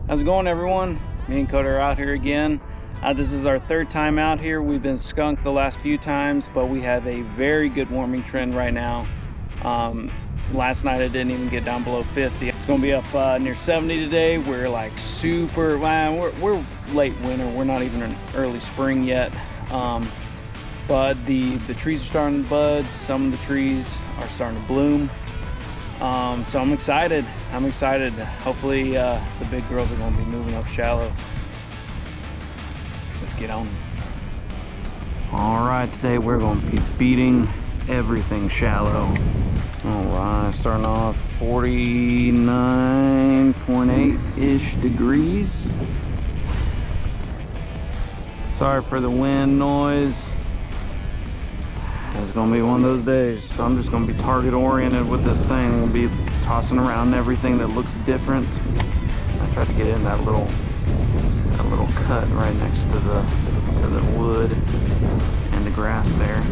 How's it going, everyone? Me and Coda are out here again. This is our third time out here. We've been skunked the last few times, but we have a very good warming trend right now. Last night it didn't even get down below 50. It's gonna be up near 70 today. We're like super, we're late winter. We're not even in early spring yet. But the trees are starting to bud. Some of the trees are starting to bloom. So I'm excited. Hopefully the big girls are gonna be moving up shallow. Let's get on. All right, today we're gonna be beating everything shallow. All right, starting off 49.8-ish degrees. Sorry for the wind noise. It's gonna be one of those days. So I'm just gonna be target oriented with this thing. I'm gonna be tossing around everything that looks different. I tried to get in that little cut right next to the wood and the grass there.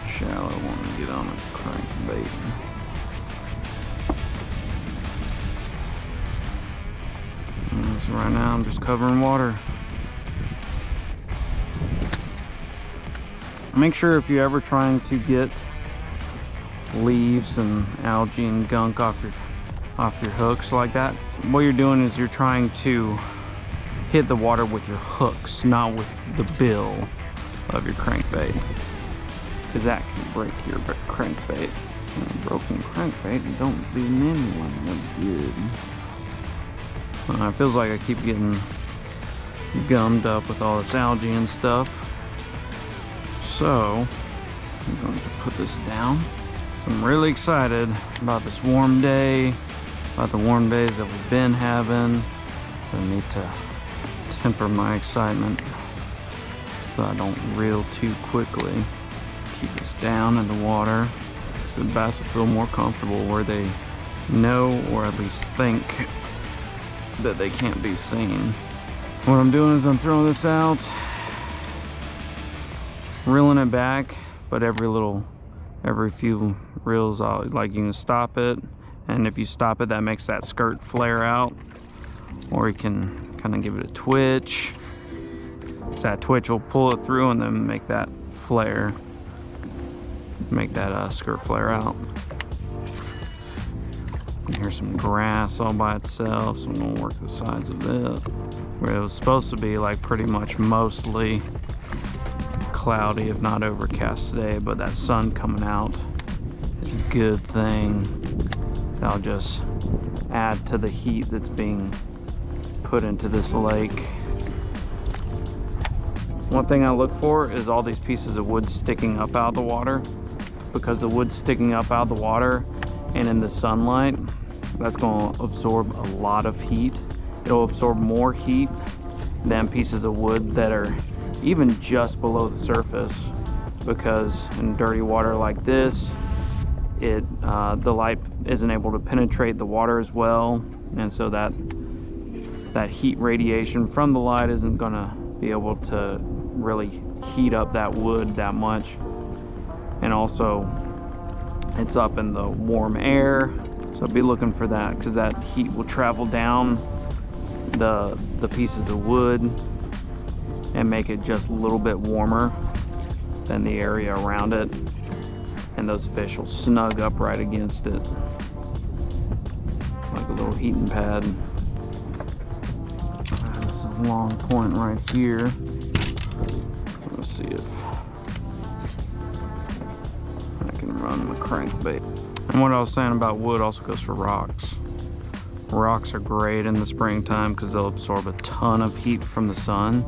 Shallow, want to get on a crankbait. So right now I'm just covering water. Make sure if you're ever trying to get leaves and algae and gunk off your hooks like that, what you're doing is you're trying to hit the water with your hooks, not with the bill of your crankbait, because that can break your crankbait. And a broken crankbait don't do anyone no good. It feels like I keep getting gummed up with all this algae and stuff. So I'm going to put this down. So I'm really excited about this warm day, about the warm days that we've been having. I need to temper my excitement so I don't reel too quickly. Keep this down in the water so the bass will feel more comfortable where they know, or at least think, that they can't be seen. What I'm doing is I'm throwing this out, reeling it back, but every few reels, like you can stop it, and if you stop it, that makes that skirt flare out, or you can kind of give it a twitch. So that twitch will pull it through and then make that flare, make that skirt flare out. Here's some grass all by itself, so I'm gonna work the sides of it. Where it was supposed to be like pretty much mostly cloudy, if not overcast today, but that sun coming out is a good thing. So I'll just add to the heat that's being put into this lake. One thing I look for is all these pieces of wood sticking up out of the water, because the wood sticking up out of the water and in the sunlight, that's going to absorb a lot of heat. It'll absorb more heat than pieces of wood that are even just below the surface, because in dirty water like this, the light isn't able to penetrate the water as well, and so that heat radiation from the light isn't going to be able to really heat up that wood that much. And also it's up in the warm air, so be looking for that, because that heat will travel down the pieces of wood and make it just a little bit warmer than the area around it, and those fish will snug up right against it like a little heating pad. This is a long point right here. Let's see if I can run the crankbait. And what I was saying about wood also goes for rocks. Rocks are great in the springtime because they'll absorb a ton of heat from the sun,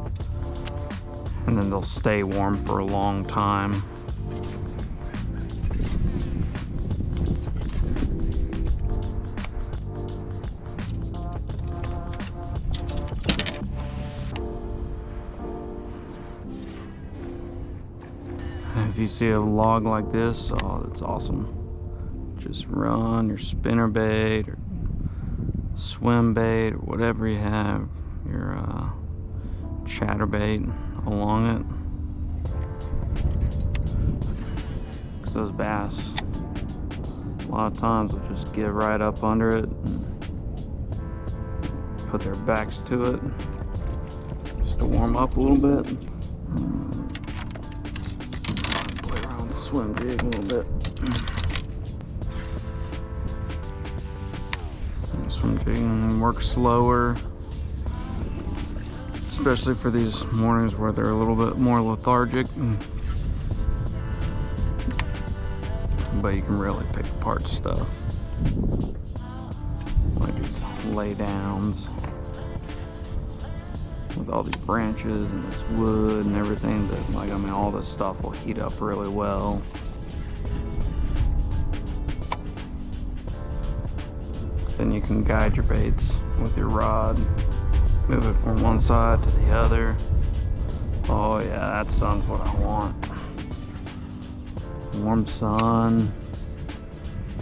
and then they'll stay warm for a long time. If you see a log like this, oh, that's awesome. Just run your spinnerbait or swim bait or whatever you have, your chatterbait along it. Because those bass A lot of times they'll just get right up under it and put their backs to it just to warm up a little bit. Play around with the swim jig a little bit. Swim jig works slower, especially for these mornings where they're a little bit more lethargic. But you can really pick apart stuff, like these lay downs with all these branches and this wood and everything. That, like, I mean, all this stuff will heat up really well. Then you can guide your baits with your rod, move it from one side to the other. Oh yeah, that sun's what I want. Warm sun,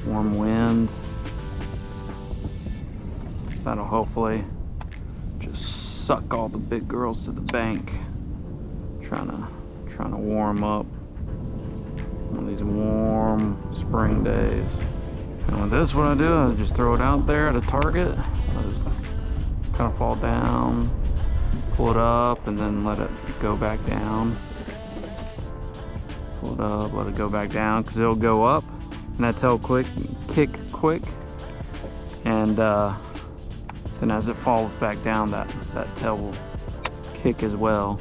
warm wind. That'll hopefully just suck all the big girls to the bank. Trying to warm up on these warm spring days. And with this, what I do, I just throw it out there at a target. I just kind of fall down, pull it up, and then let it go back down. Pull it up, let it go back down, because it'll go up and that tail kick quick, and then as it falls back down, that tail will kick as well.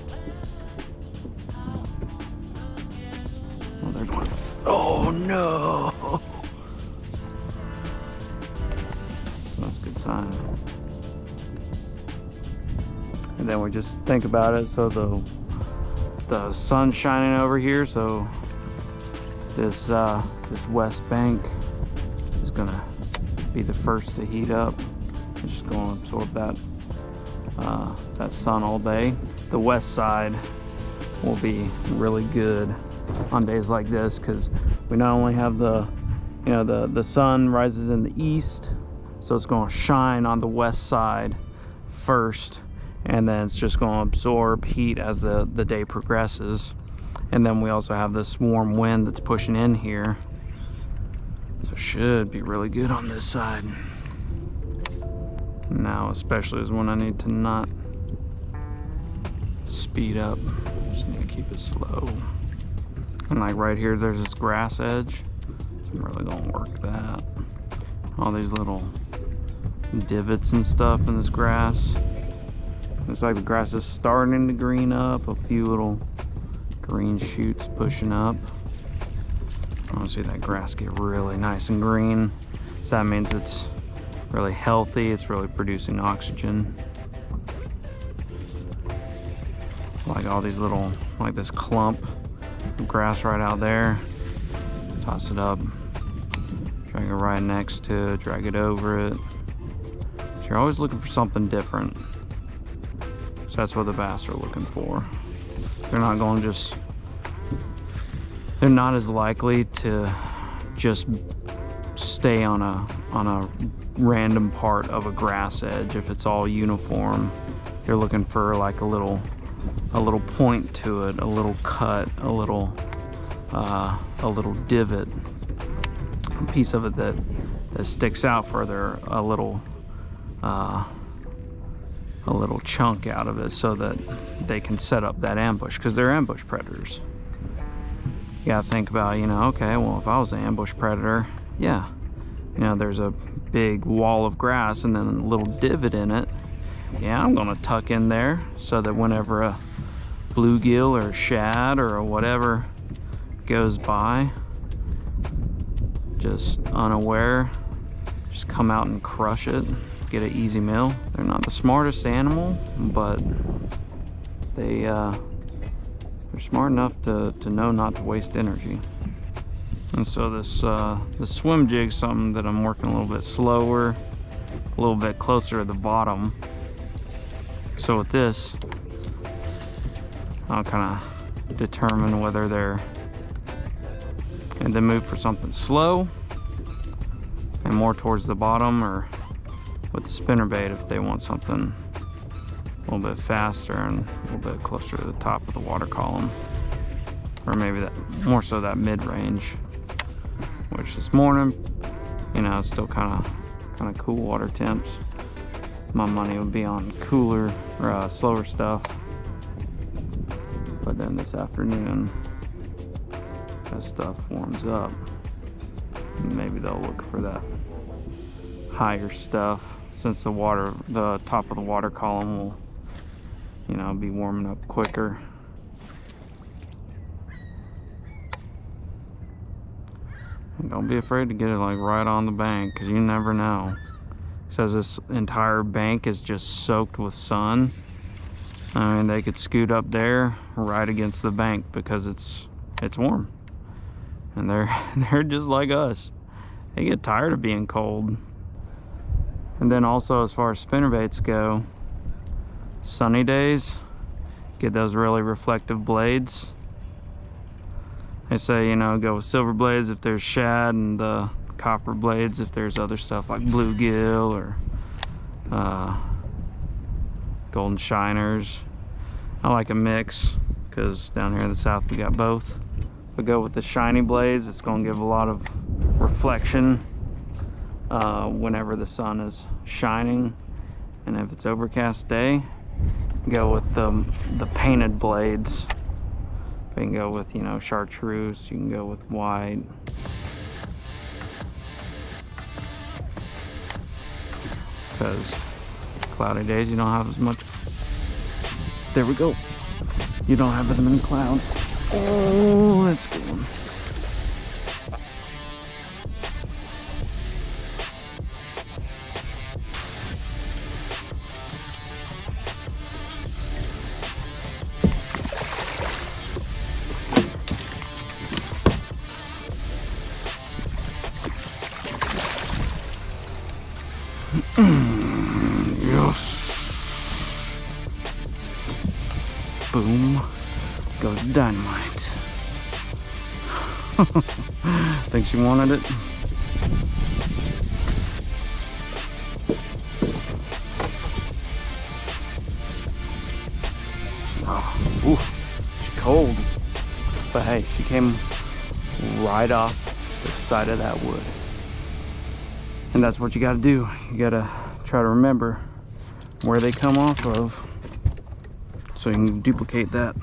Oh, there's one. Oh no! That's a good sign. And then we just think about it, so the sun's shining over here, so this west bank is gonna be the first to heat up. It's just gonna absorb that sun all day. The west side will be really good on days like this, because we not only have the sun rises in the east, so it's gonna shine on the west side first, and then it's just going to absorb heat as the day progresses. And then we also have this warm wind that's pushing in here, so it should be really good on this side. Now especially is when I need to not speed up, just need to keep it slow. And like right here, there's this grass edge, so I'm really gonna work that. All these little divots and stuff in this grass. Looks like the grass is starting to green up, a few little green shoots pushing up. I want to see that grass get really nice and green. So that means it's really healthy, it's really producing oxygen. Like all these little, like this clump of grass right out there. Toss it up, drag it right next to it, drag it over it. So you're always looking for something different. So that's what the bass are looking for. They're not going to just, they're not as likely to just stay on a random part of a grass edge if it's all uniform. They're looking for like a little point to it, a little cut, a little divot, a piece of it that sticks out further, a little chunk out of it, so that they can set up that ambush, because they're ambush predators. You gotta think about, okay, well, if I was an ambush predator, yeah, there's a big wall of grass and then a little divot in it. Yeah, I'm gonna tuck in there so that whenever a bluegill or a shad or whatever goes by, just unaware, just come out and crush it, get an easy meal. They're not the smartest animal, but they're smart enough to know not to waste energy. And so this swim jig's something that I'm working a little bit slower, a little bit closer to the bottom. So with this, I'll kind of determine whether they're, and then move for something slow and more towards the bottom, or with the spinnerbait if they want something a little bit faster and a little bit closer to the top of the water column, or maybe that more so that mid-range, which this morning you know, it's still kind of cool water temps. My money would be on cooler or slower stuff. But then this afternoon, as stuff warms up, maybe they'll look for that higher stuff, since the top of the water column will, you know, be warming up quicker. And don't be afraid to get it like right on the bank, because you never know. It says this entire bank is just soaked with sun. I mean, they could scoot up there right against the bank because it's warm. And they're just like us. They get tired of being cold. And then also, as far as spinnerbaits go, sunny days, get those really reflective blades. They say, you know, go with silver blades if there's shad, and the copper blades if there's other stuff like bluegill or golden shiners. I like a mix because down here in the south we got both. But go with the shiny blades, it's going to give a lot of reflection whenever the sun is shining. And if it's overcast day, go with the painted blades. You can go with, you know, chartreuse, you can go with white. Because cloudy days you don't have as much. There we go. You don't have as many clouds. Oh, that's a good one. Yes. Boom goes dynamite. Think she wanted it? Oh, ooh, she's cold. But hey, she came right off the side of that wood. And that's what you gotta do. You gotta try to remember where they come off of so you can duplicate that.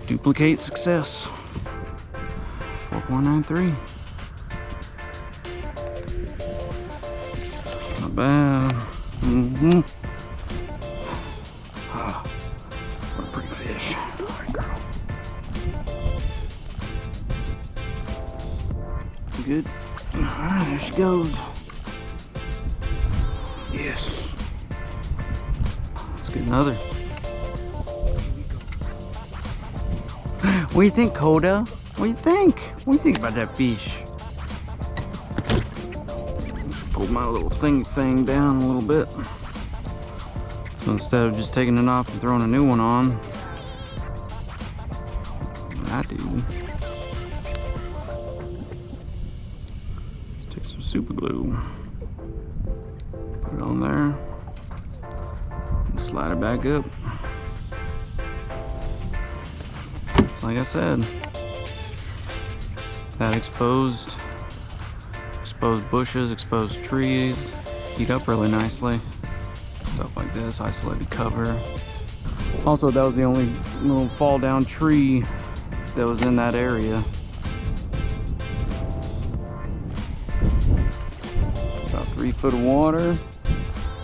Duplicate success. 4.93. Not bad. Mm-hmm. Ah, what a pretty fish. All right, girl. Good. All right, there she goes. Yes. Let's get another. What do you think, Coda? What do you think? What do you think about that fish? Pull my little thing down a little bit. So instead of just taking it off and throwing a new one on, I do. Take some super glue. Put it on there. And slide it back up. Like I said, that exposed bushes, exposed trees heat up really nicely. Stuff like this, isolated cover. Also, that was the only little fall down tree that was in that area. About 3 foot of water,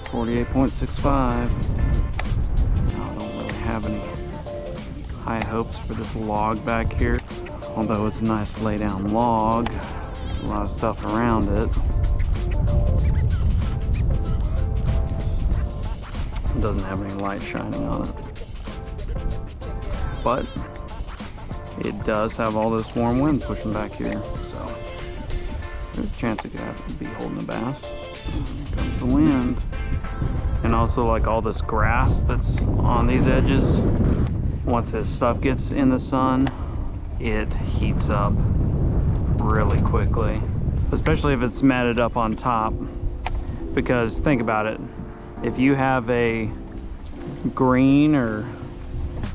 48.65. I don't really have any high hopes for this log back here, although it's a nice lay down log. There's a lot of stuff around it. It doesn't have any light shining on it, but it does have all this warm wind pushing back here, so there's a chance it could be holding a bass. Here comes the wind. And also, like, all this grass that's on these edges, once this stuff gets in the sun, it heats up really quickly, especially if it's matted up on top. Because think about it, if you have a green or,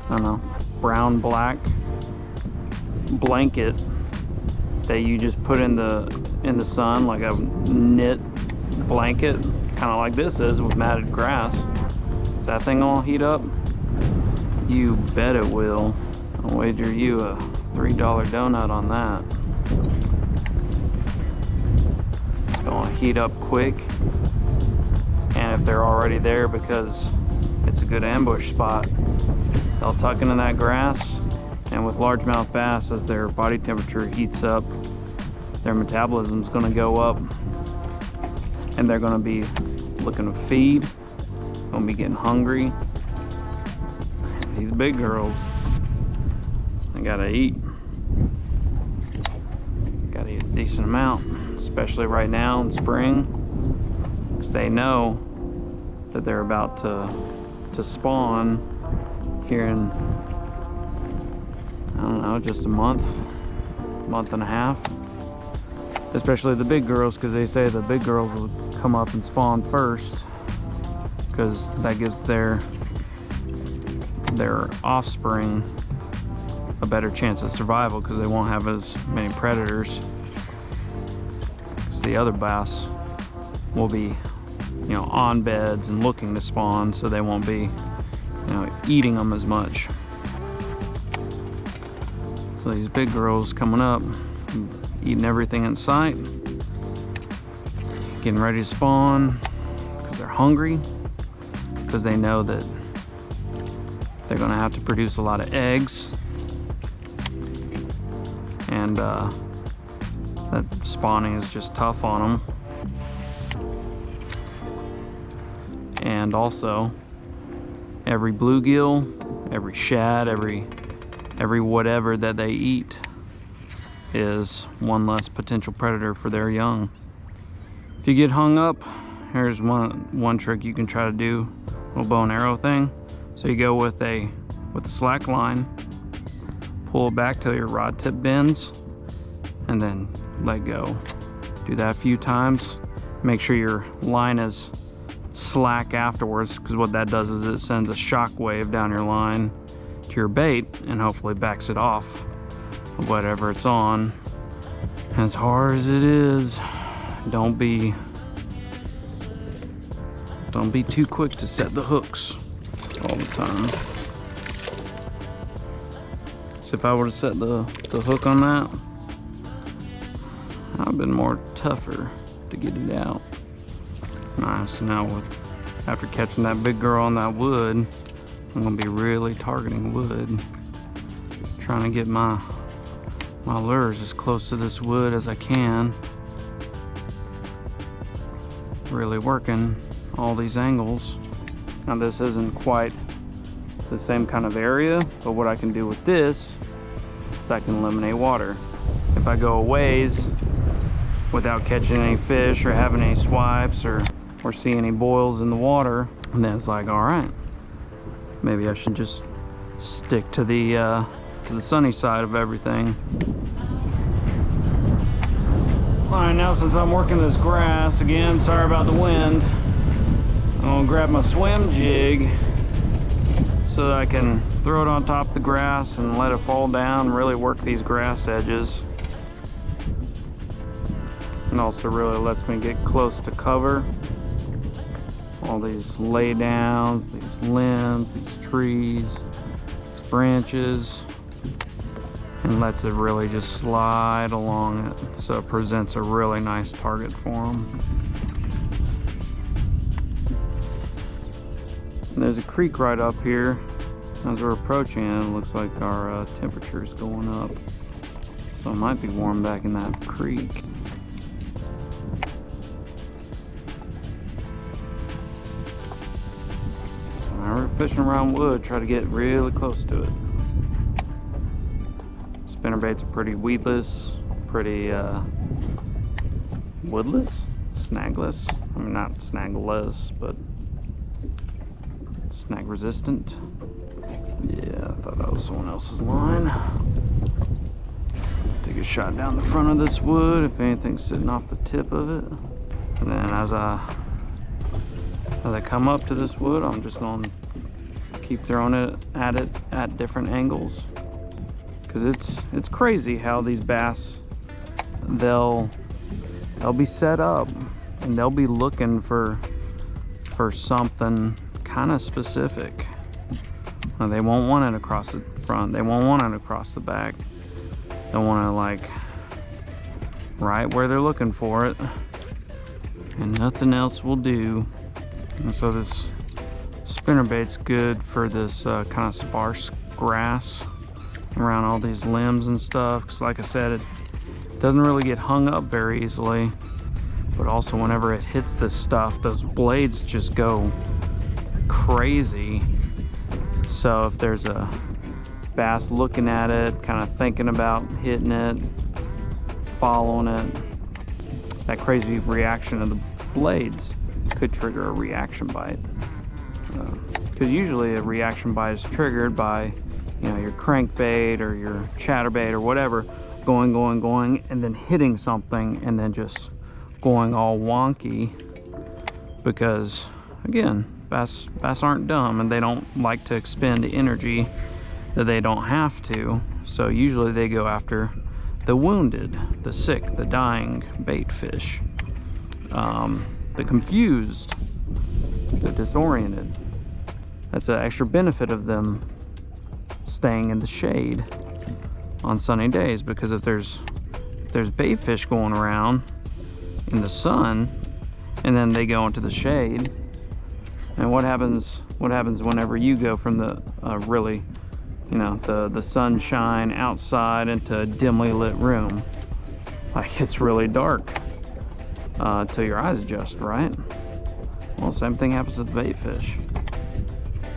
I don't know, brown black blanket that you just put in the sun, like a knit blanket, kind of like this is with matted grass. Is that thing all heat up? You bet it will. I'll wager you a $3 donut on that. It's gonna heat up quick, and if they're already there, because it's a good ambush spot, they'll tuck into that grass. And with largemouth bass, as their body temperature heats up, their metabolism's gonna go up, and they're gonna be looking to feed, gonna be getting hungry. These big girls, they gotta eat. Gotta eat a decent amount, especially right now in spring, because they know that they're about to spawn here in, I don't know, just a month and a half. Especially the big girls, because they say the big girls will come up and spawn first, because that gives their offspring a better chance of survival, because they won't have as many predators. Because the other bass will be, you know, on beds and looking to spawn, so they won't be, you know, eating them as much. So these big girls coming up, eating everything in sight, getting ready to spawn, because they're hungry, because they know that they're gonna have to produce a lot of eggs, and that spawning is just tough on them. And also, every bluegill, every shad, every whatever that they eat is one less potential predator for their young. If you get hung up, here's one trick you can try to do, a little bow and arrow thing. So you go with a slack line, pull it back till your rod tip bends, and then let go. Do that a few times. Make sure your line is slack afterwards, because what that does is it sends a shock wave down your line to your bait and hopefully backs it off of whatever it's on. As hard as it is, don't be too quick to set the hooks all the time. So if I were to set the hook on that, I've been more tougher to get it out. Nice. Now after catching that big girl on that wood, I'm gonna be really targeting wood, trying to get my lures as close to this wood as I can. Really working all these angles. Now this isn't quite the same kind of area, but what I can do with this is I can eliminate water. If I go a ways without catching any fish or having any swipes or see any boils in the water, and then it's like, all right, maybe I should just stick to the sunny side of everything. All right, now since I'm working this grass, again, sorry about the wind, I'm gonna grab my swim jig so that I can throw it on top of the grass and let it fall down and really work these grass edges. And also really lets me get close to cover. All these lay downs, these limbs, these trees, these branches, and lets it really just slide along it, so it presents a really nice target for them. And there's a creek right up here. As we're approaching it, it looks like our temperature is going up, so it might be warm back in that creek. We're fishing around wood, try to get really close to it. Spinnerbaits are pretty weedless, pretty woodless, snagless. I mean, not snagless, but snag resistant. Yeah, I thought that was someone else's line. Take a shot down the front of this wood if anything's sitting off the tip of it. And then as I come up to this wood, I'm just going to keep throwing it at different angles, because it's crazy how these bass they'll be set up and they'll be looking for something kind of specific. They won't want it across the front, they won't want it across the back. They'll want it like right where they're looking for it, and nothing else will do. And so this spinnerbait's good for this kind of sparse grass around all these limbs and stuff, because like I said, it doesn't really get hung up very easily, but also whenever it hits this stuff, those blades just go crazy. So if there's a bass looking at it, kind of thinking about hitting it, following it, that crazy reaction of the blades could trigger a reaction bite. Because usually a reaction bite is triggered by, you know, your crankbait or your chatterbait or whatever going, and then hitting something and then just going all wonky. Because again, bass aren't dumb, and they don't like to expend energy that they don't have to. So usually they go after the wounded, the sick, the dying bait fish, the confused, the disoriented. That's an extra benefit of them staying in the shade on sunny days, because if there's bait fish going around in the sun and then they go into the shade, and what happens whenever you go from the really, you know, the sunshine outside into a dimly lit room? Like, it's really dark till your eyes adjust, right? Well, same thing happens with bait fish.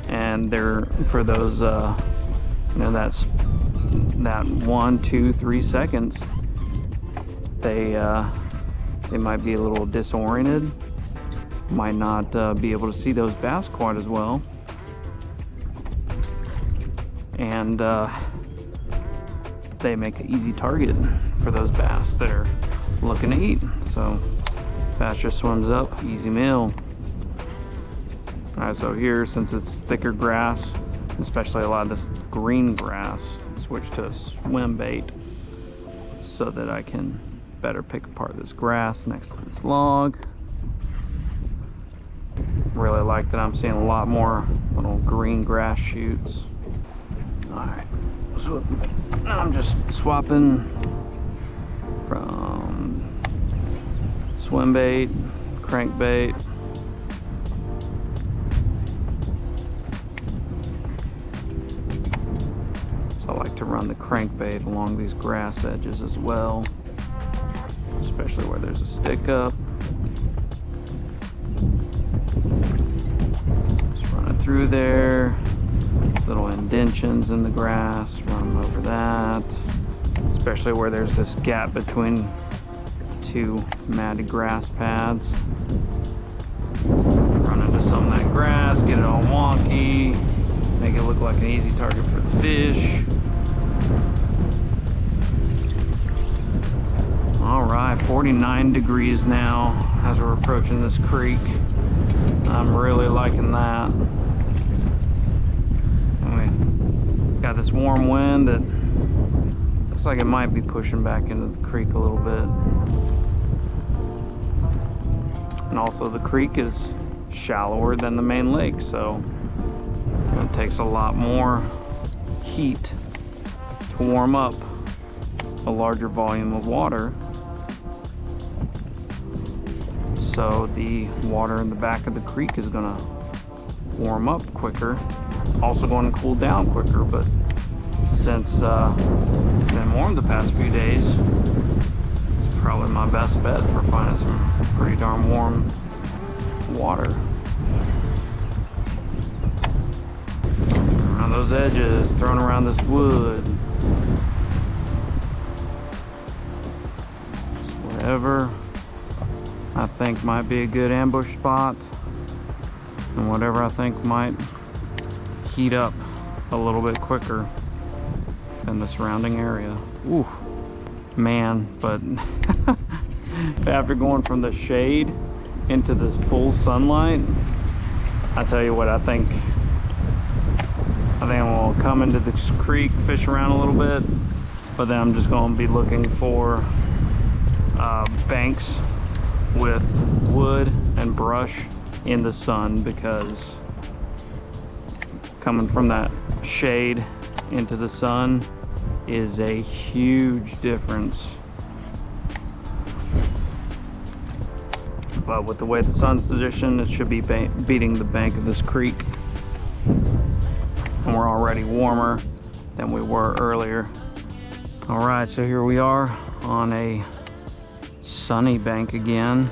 And they're, for those you know, that 1, 2, 3 seconds, they might be a little disoriented, might not be able to see those bass quite as well, and they make an easy target for those bass that are looking to eat. So bass just swims up, easy meal. Alright, so here, since it's thicker grass, especially a lot of this green grass, switch to a swim bait so that I can better pick apart this grass next to this log. Really like that I'm seeing a lot more little green grass shoots. Alright, so now I'm just swapping from swim bait, crankbait. So I like to run the crankbait along these grass edges as well, especially where there's a stick up. Just run it through there. Little indentions in the grass, run them over that. Especially where there's this gap between two matted grass pads. Run into some of that grass, get it all wonky, make it look like an easy target for the fish. Alright, 49 degrees now as we're approaching this creek. I'm really liking that. And we got this warm wind that looks like it might be pushing back into the creek a little bit. And also the creek is shallower than the main lake, so it takes a lot more heat to warm up a larger volume of water. So the water in the back of the creek is going to warm up quicker, also going to cool down quicker. But since it's been warm the past few days, it's probably my best bet for finding some pretty darn warm water. Around those edges, thrown around this wood, just whatever I think might be a good ambush spot, and whatever I think might heat up a little bit quicker than the surrounding area. Ooh, man, but after going from the shade into this full sunlight, I tell you what, I think I'm gonna come into this creek, fish around a little bit, but then I'm just gonna be looking for banks with wood and brush in the sun, because coming from that shade into the sun is a huge difference. But with the way the sun's positioned, it should be beating the bank of this creek. And we're already warmer than we were earlier. All right, so here we are on a sunny bank again.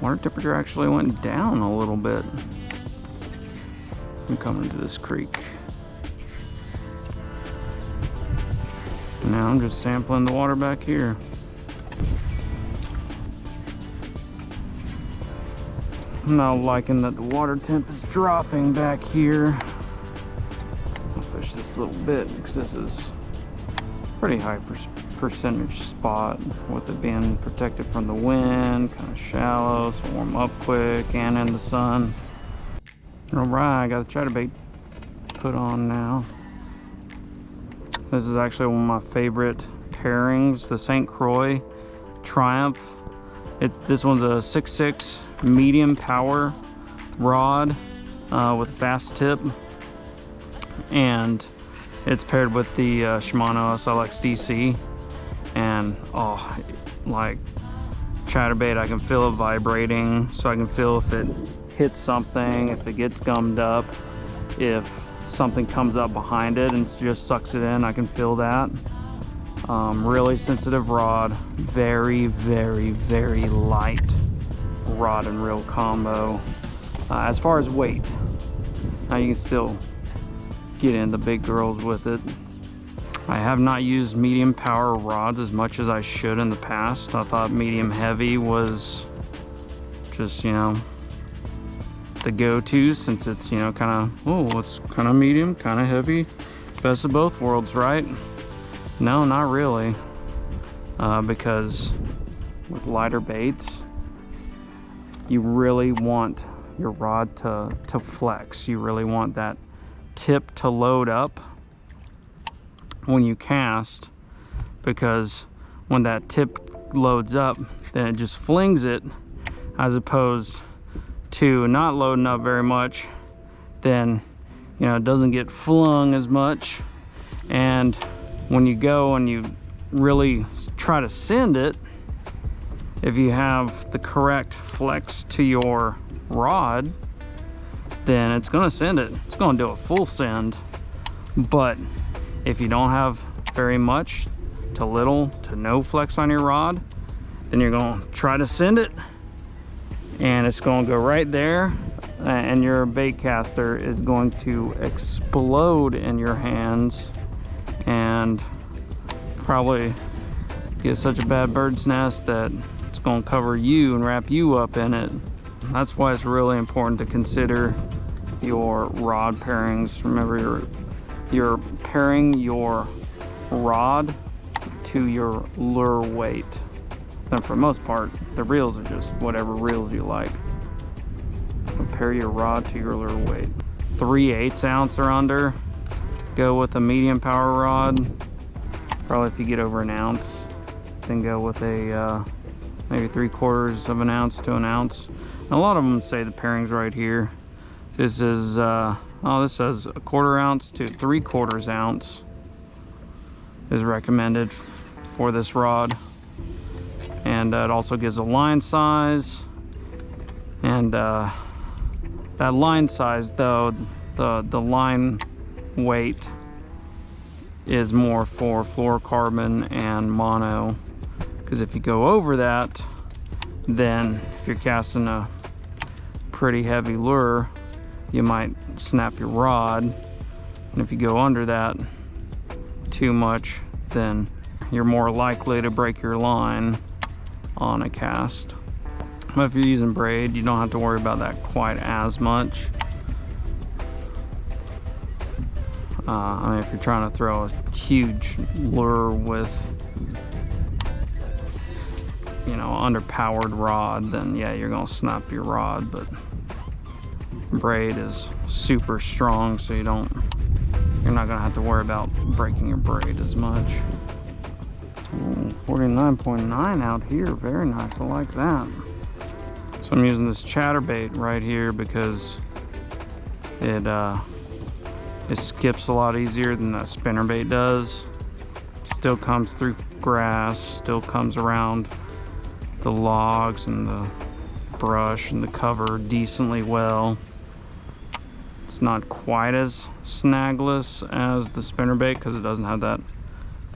Water temperature actually went down a little bit. I'm coming to this creek. Now I'm just sampling the water back here. I'm now liking that the water temp is dropping back here. I'll push this a little bit because this is pretty high percentage spot, with it being protected from the wind, kind of shallow, so warm up quick and in the sun. All right, I got a chatterbait put on now. This is actually one of my favorite pairings, the St. Croix Triumph. This one's a 6.6 medium power rod with fast tip, and it's paired with the Shimano SLX DC. And oh, like chatterbait, I can feel it vibrating, so I can feel if it hits something, if it gets gummed up, if something comes up behind it and just sucks it in, I can feel that. Really sensitive rod, very, very, very light rod and reel combo. As far as weight, now you can still get in the big girls with it. I have not used medium power rods as much as I should in the past. I thought medium heavy was just, you know, the go-to, since it's, you know, kind of, oh, it's kind of medium, kind of heavy, best of both worlds, right? No, not really, because with lighter baits, you really want your rod to flex. You really want that tip to load up when you cast, because when that tip loads up, then it just flings it, as opposed to not loading up very much. Then, you know, it doesn't get flung as much, and when you go and you really try to send it, if you have the correct flex to your rod, then it's gonna send it. It's gonna do a full send. But if you don't have very much to little to no flex on your rod, then you're gonna try to send it, and it's gonna go right there, and your bait caster is going to explode in your hands and probably get such a bad bird's nest that it's going to cover you and wrap you up in it. That's why it's really important to consider your rod pairings. Remember, you're pairing your rod to your lure weight. And for the most part, the reels are just whatever reels you like. So pair your rod to your lure weight. 3/8 ounce or under, go with a medium power rod. Probably if you get over an ounce, then go with a maybe 3/4 of an ounce to an ounce. And a lot of them say the pairings right here. This is this says 1/4 ounce to 3/4 ounce is recommended for this rod. And it also gives a line size, and that line size, though, the line weight is more for fluorocarbon and mono, because if you go over that, then if you're casting a pretty heavy lure, you might snap your rod, and if you go under that too much, then you're more likely to break your line on a cast. But if you're using braid, you don't have to worry about that quite as much. I mean, if you're trying to throw a huge lure with, you know, underpowered rod, then yeah, you're gonna snap your rod. But braid is super strong, so you're not gonna have to worry about breaking your braid as much. 49.9 out here. Very nice. I like that. So I'm using this Chatterbait right here because it skips a lot easier than that spinnerbait does. Still comes through grass, still comes around the logs and the brush and the cover decently well. It's not quite as snagless as the spinnerbait because it doesn't have that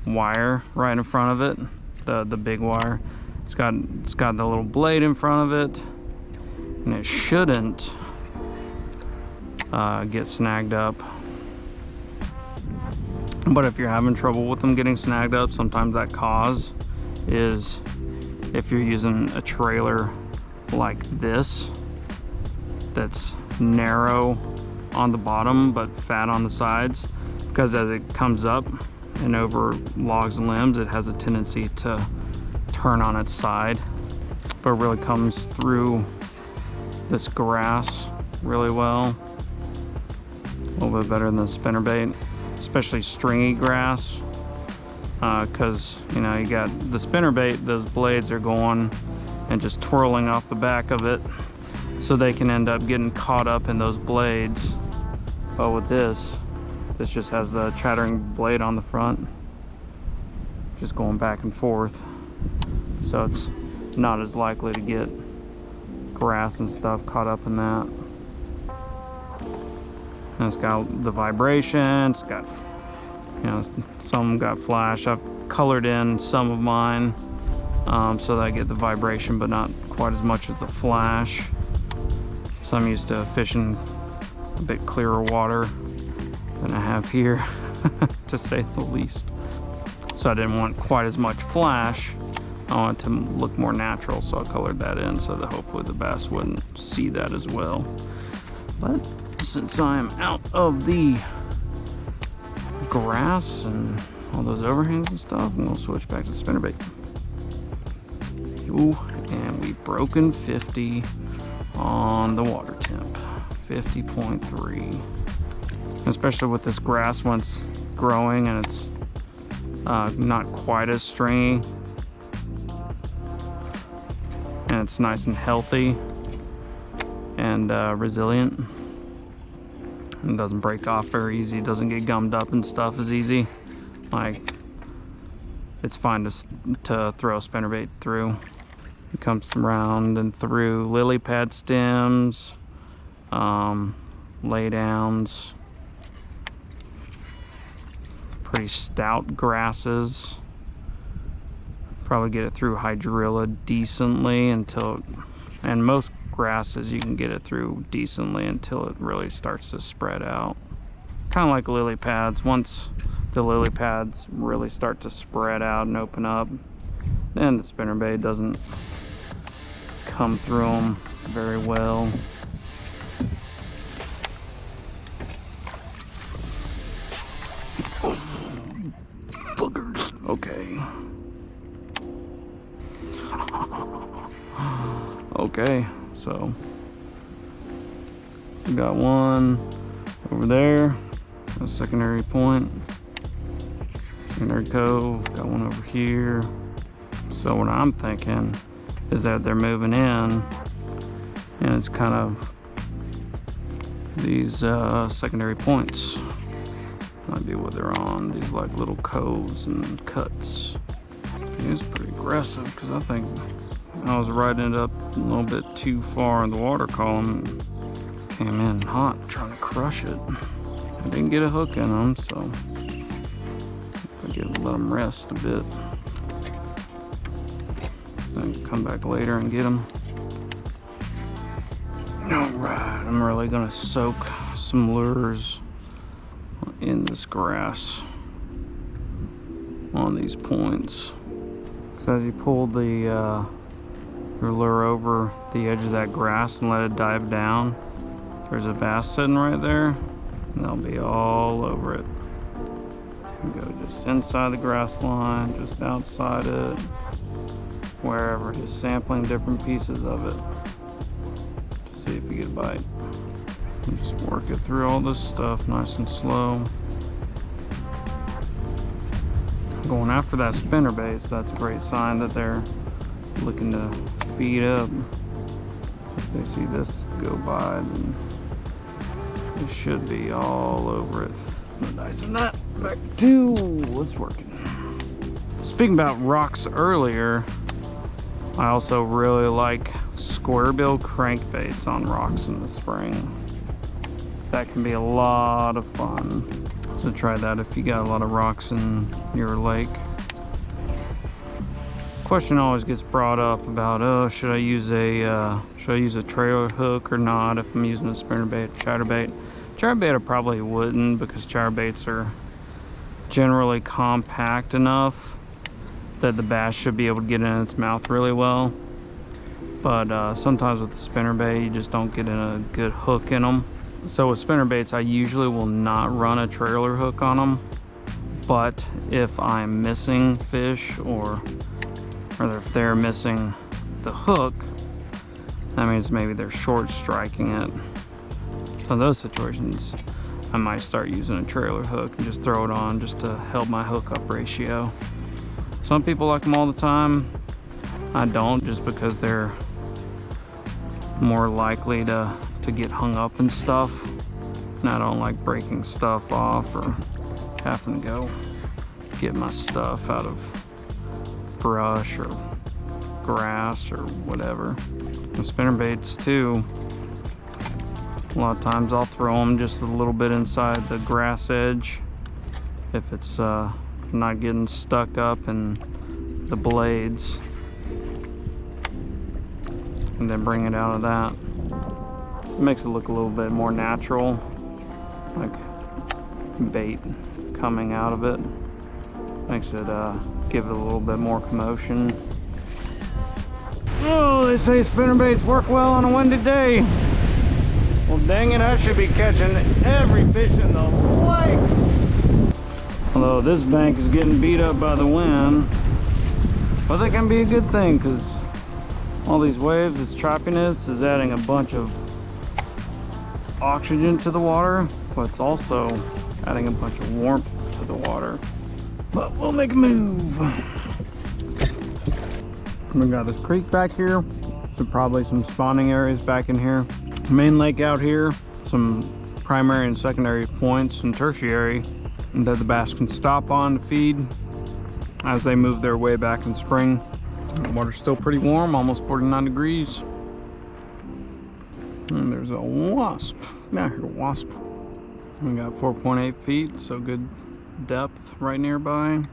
wire right in front of it, the big wire. It's got the little blade in front of it, and it shouldn't get snagged up. But if you're having trouble with them getting snagged up, sometimes that cause is if you're using a trailer like this that's narrow on the bottom but fat on the sides, because as it comes up and over logs and limbs, it has a tendency to turn on its side, but it really comes through this grass really well. A little bit better than the spinnerbait, especially stringy grass, because you know, you got the spinnerbait, those blades are going and just twirling off the back of it, so they can end up getting caught up in those blades. But with this just has the chattering blade on the front, just going back and forth, so it's not as likely to get grass and stuff caught up in that. And it's got the vibration, it's got, you know, some got flash. I've colored in some of mine so that I get the vibration but not quite as much as the flash. So I'm used to fishing a bit clearer water than I have here, to say the least. So I didn't want quite as much flash. I wanted to look more natural, so I colored that in so that hopefully the bass wouldn't see that as well. But since I'm out of the grass and all those overhangs and stuff, I'm gonna switch back to the spinnerbait. Ooh, and we've broken 50 on the water temp, 50.3. Especially with this grass once growing and it's not quite as stringy, and it's nice and healthy and resilient. It doesn't break off very easy, it doesn't get gummed up and stuff as easy. Like, it's fine to throw a spinnerbait through. It comes around and through lily pad stems, laydowns, pretty stout grasses. Probably get it through hydrilla decently until, and most grasses you can get it through decently until it really starts to spread out. Kind of like lily pads. Once the lily pads really start to spread out and open up, then the spinnerbait doesn't come through them very well. Boogers. Okay. Okay, so we got one over there, a secondary point, secondary cove, got one over here. So what I'm thinking is that they're moving in, and it's kind of these secondary points might be what they're on, these like little coves and cuts. It's pretty aggressive because I think I was riding it up a little bit too far in the water column. Came in hot trying to crush it. I didn't get a hook in them, so I get let them rest a bit. Then come back later and get them. Alright, I'm really gonna soak some lures in this grass on these points. So as you pull the your lure over the edge of that grass and let it dive down, there's a bass sitting right there, and they'll be all over it. You go just inside the grass line, just outside it, wherever, just sampling different pieces of it to see if you get a bite. And just work it through all this stuff nice and slow. going after that spinnerbait, so that's a great sign that they're looking to feed up. If they see this go by, then it should be all over it. Nice and that. Back to what's working. Speaking about rocks earlier, I also really like square bill crankbaits on rocks in the spring. That can be a lot of fun. So try that if you got a lot of rocks in your lake. Question always gets brought up about, oh, should I use a trailer hook or not if I'm using a spinnerbait, chatterbait? Chatterbait I probably wouldn't, because chatterbaits are generally compact enough that the bass should be able to get in its mouth really well. But sometimes with the spinnerbait, you just don't get in a good hook in them. So with spinnerbaits, I usually will not run a trailer hook on them. But if I'm missing fish, or if they're missing the hook, that means maybe they're short striking it. So in those situations, I might start using a trailer hook and just throw it on just to help my hookup ratio. Some people like them all the time. I don't, just because they're more likely to get hung up and stuff. And I don't like breaking stuff off or having to go get my stuff out of brush or grass or whatever. The spinnerbaits too, a lot of times I'll throw them just a little bit inside the grass edge if it's not getting stuck up in the blades, and then bring it out of that. It makes it look a little bit more natural, like bait coming out of it. Makes it give it a little bit more commotion. Oh, they say spinnerbaits work well on a windy day. Well, dang it, I should be catching every fish in the lake. Although this bank is getting beat up by the wind, but that can be a good thing, because all these waves, this choppiness is adding a bunch of oxygen to the water, but it's also adding a bunch of warmth to the water. But we'll make a move. We got this creek back here, so probably some spawning areas back in here. Main lake out here, some primary and secondary points and tertiary that the bass can stop on to feed as they move their way back in spring. The water's still pretty warm, almost 49 degrees. And there's a wasp. Now here's a wasp. We got 4.8 feet, so good depth right nearby.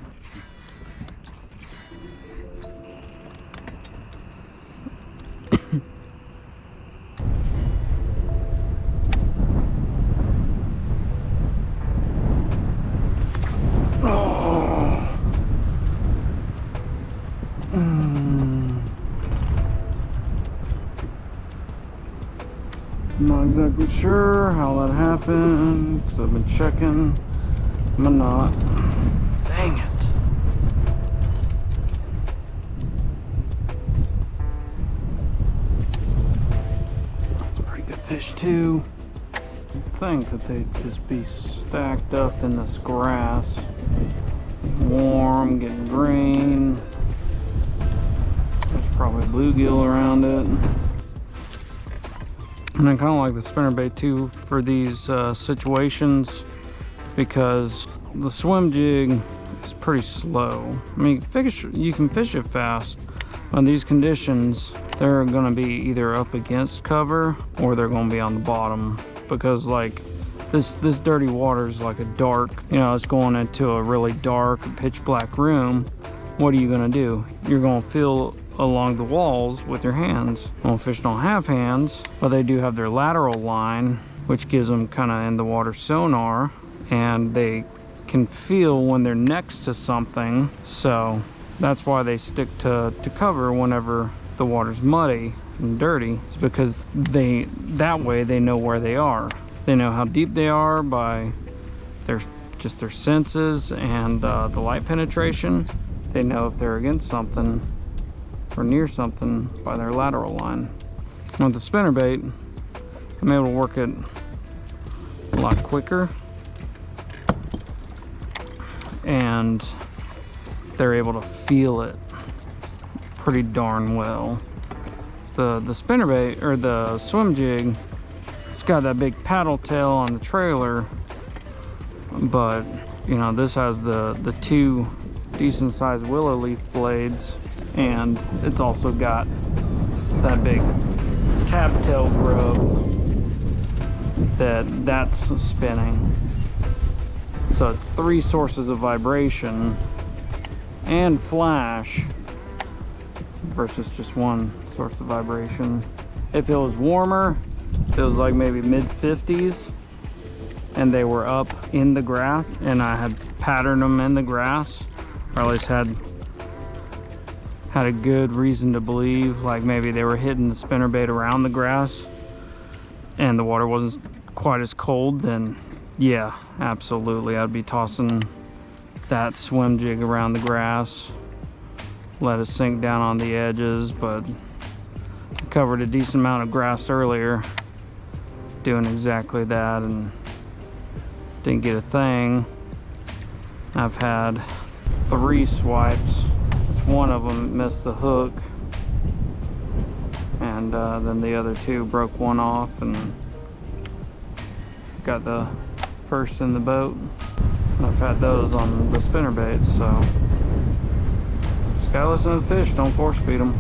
Not exactly sure how that happened, because I've been checking. I'm not. Dang it. That's a pretty good fish too. You'd think that they'd just be stacked up in this grass. Warm, getting green. There's probably bluegill around it. And I kind of like the spinnerbait too for these situations, because the swim jig is pretty slow. I mean, you can fish it fast. On these conditions, they're going to be either up against cover or they're going to be on the bottom, because like this dirty water is like a dark, you know, it's going into a really dark pitch black room. What are you going to do? You're going to feel along the walls with your hands. Well, fish don't have hands, but they do have their lateral line, which gives them kind of in the water sonar, and they can feel when they're next to something. So that's why they stick to cover whenever the water's muddy and dirty. It's because that way they know where they are. They know how deep they are by their senses and the light penetration. They know if they're against something or near something by their lateral line. With the spinnerbait, I'm able to work it a lot quicker, and they're able to feel it pretty darn well. The spinnerbait, or the swim jig, it's got that big paddle tail on the trailer, but you know, this has the two decent sized willow leaf blades, and it's also got that big tab tail grub that's spinning. So it's 3 sources of vibration and flash versus just 1 source of vibration. If it was warmer, it was like maybe mid-50s, and they were up in the grass, and I had patterned them in the grass, or at least had a good reason to believe like maybe they were hitting the spinnerbait around the grass and the water wasn't quite as cold, then yeah, absolutely, I'd be tossing that swim jig around the grass, let it sink down on the edges. But I covered a decent amount of grass earlier doing exactly that and didn't get a thing. I've had 3 swipes. One of them missed the hook, and then the other 2 broke one off and got the first in the boat. I've had those on the spinnerbaits, so just gotta listen to the fish, don't force feed them.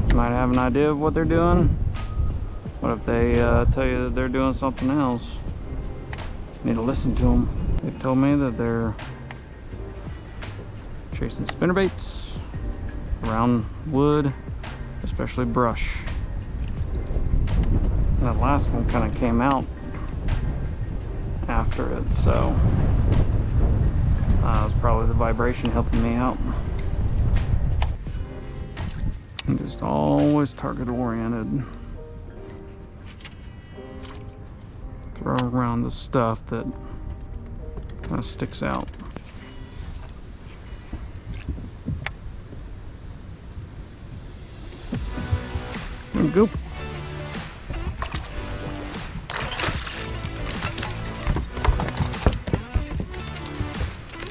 You might have an idea of what they're doing. What if they tell you that they're doing something else? You need to listen to them. They've told me that they're chasing spinnerbaits around wood, especially brush. That last one kind of came out after it, so it was probably the vibration helping me out. I'm just always target oriented. Throw around the stuff that kind of sticks out. There we go.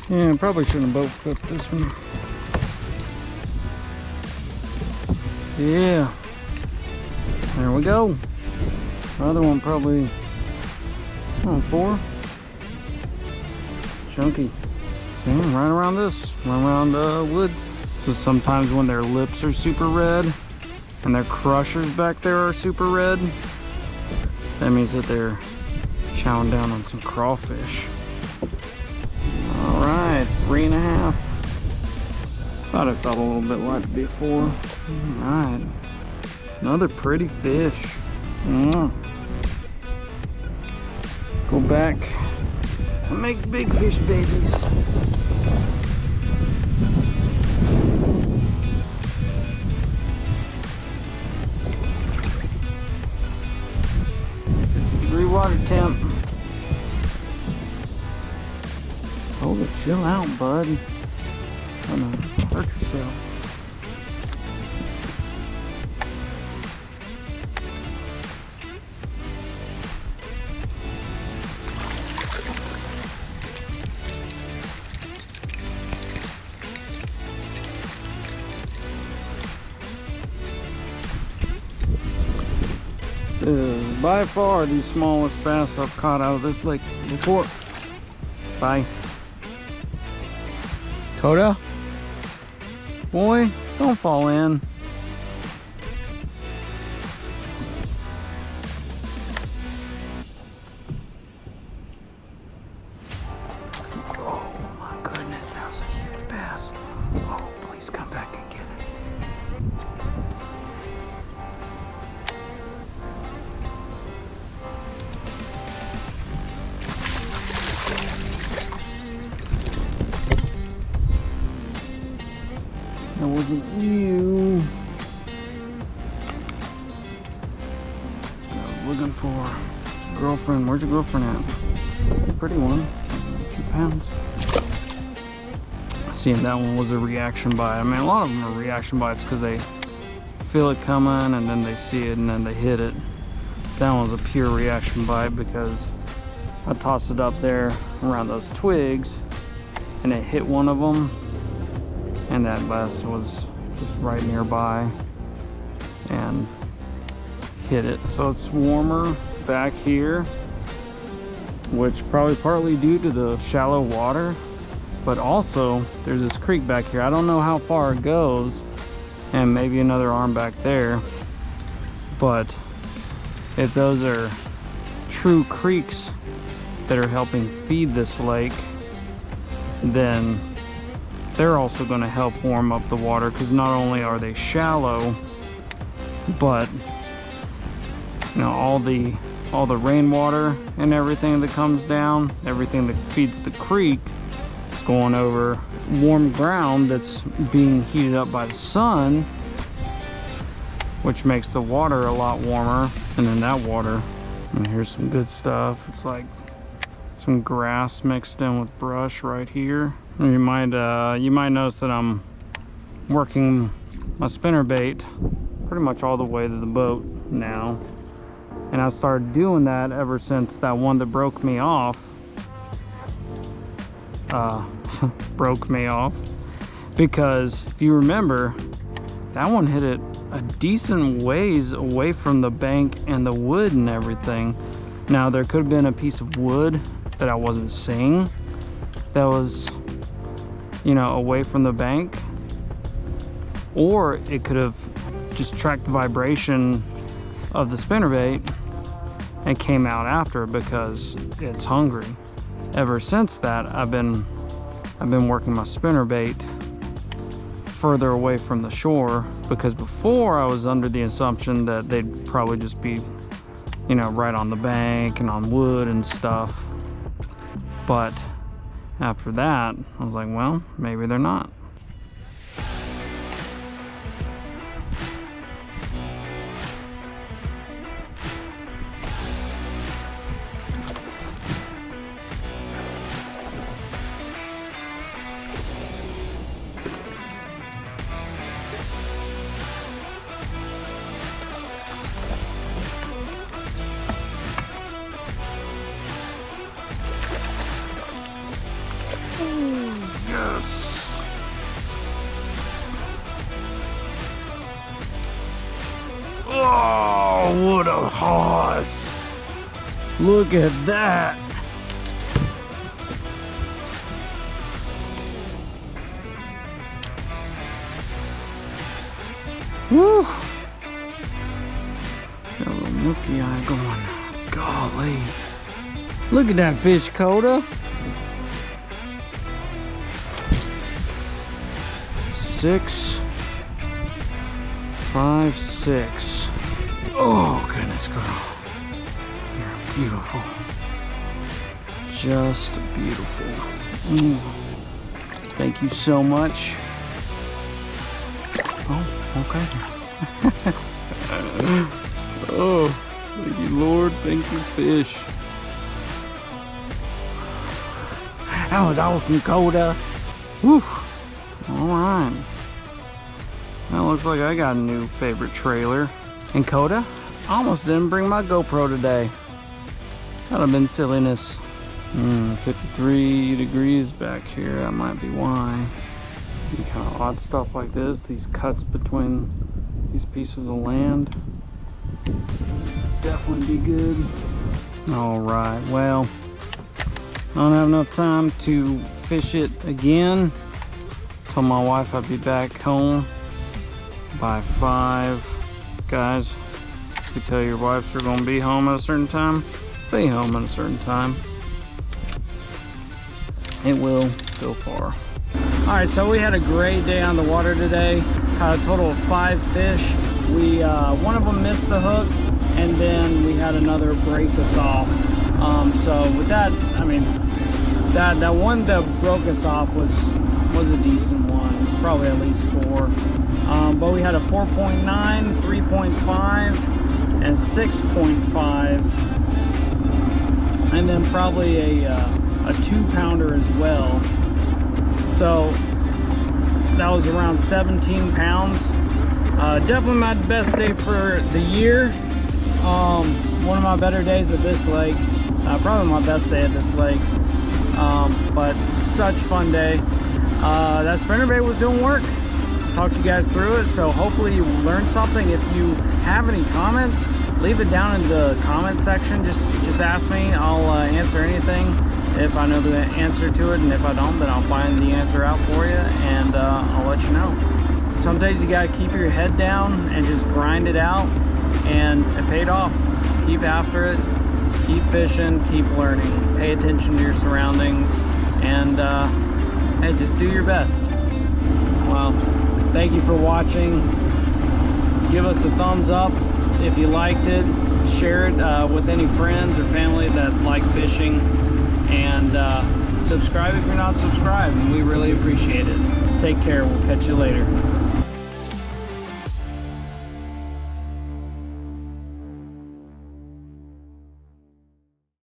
Yeah, I probably shouldn't have boat flipped this one. Yeah. There we go. Another one probably, 4. Chunky. Yeah, right around this. Right around wood. So sometimes when their lips are super red and their crushers back there are super red, that means that they're chowing down on some crawfish. Alright, 3.5. Thought it felt a little bit like before. Alright. Another pretty fish. Go back and make big fish babies. Water temp. Hold it, chill out, bud. Gonna hurt yourself. By far the smallest bass I've caught out of this lake before. Bye. Coda? Boy, don't fall in. Oh my goodness, that was a huge bass. Oh, please come back and get it. That wasn't you. I was looking for girlfriend. Where's your girlfriend at? Pretty one. 2 pounds. Seeing that one was a reaction bite. I mean, a lot of them are reaction bites because they feel it coming and then they see it and then they hit it. That one was a pure reaction bite because I tossed it up there around those twigs and it hit one of them, and that bass was just right nearby and hit it. So it's warmer back here, which probably partly due to the shallow water, but also there's this creek back here. I don't know how far it goes, and maybe another arm back there, but if those are true creeks that are helping feed this lake, then they're also going to help warm up the water, because not only are they shallow, but you know, all the rainwater and everything that comes down, everything that feeds the creek, is going over warm ground that's being heated up by the sun, which makes the water a lot warmer. And then that water, and here's some good stuff. It's like some grass mixed in with brush right here. You might notice that I'm working my spinnerbait pretty much all the way to the boat now, and I've started doing that ever since that one that broke me off broke me off, because if you remember, that one hit it a decent ways away from the bank and the wood and everything. Now there could have been a piece of wood that I wasn't seeing that was, you know, away from the bank, or it could have just tracked the vibration of the spinnerbait and came out after because it's hungry. Ever since that, I've been working my spinnerbait further away from the shore, because before I was under the assumption that they'd probably just be, you know, right on the bank and on wood and stuff. But after that, I was like, well, maybe they're not. Yes. Oh, what a hoss. Look at that. Woo. Got a little milky eye going. Golly. Look at that fish, Coda. 6, 5, 6. Oh, goodness, girl. You're beautiful. Just beautiful. Thank you so much. Oh, okay. Oh, thank you, Lord. Thank you, fish. That was awesome, Coda. Whew. All right. Well, looks like I got a new favorite trailer. And Coda, I almost didn't bring my GoPro today. That'd have been silliness. 53 degrees back here. That might be why. And kind of odd stuff like this. These cuts between these pieces of land. Definitely be good. All right. Well, I don't have enough time to fish it again. Told my wife I'd be back home by 5. Guys, if you tell your wives you're gonna be home at a certain time, be home at a certain time. It will go far. All right, so we had a great day on the water today. Caught a total of 5 fish. One of them missed the hook, and then we had another break us off. So with that, I mean, that one that broke us off was a decent one, probably at least 4. But we had a 4.9, 3.5, and 6.5, and then probably a 2-pounder as well. So that was around 17 pounds. Definitely my best day for the year. One of my better days at this lake. Probably my best day at this lake. But such fun day. That spinnerbait was doing work. Talked you guys through it, so hopefully you learned something. If you have any comments, leave it down in the comment section. Just ask me. I'll answer anything if I know the answer to it, and if I don't, then I'll find the answer out for you, and I'll let you know. Some days you gotta keep your head down and just grind it out, and it paid off. Keep after it, keep fishing, keep learning, pay attention to your surroundings, and hey, just do your best. Well, thank you for watching. Give us a thumbs up if you liked it. Share it with any friends or family that like fishing, and subscribe if you're not subscribed, and we really appreciate it. Take care. We'll catch you later.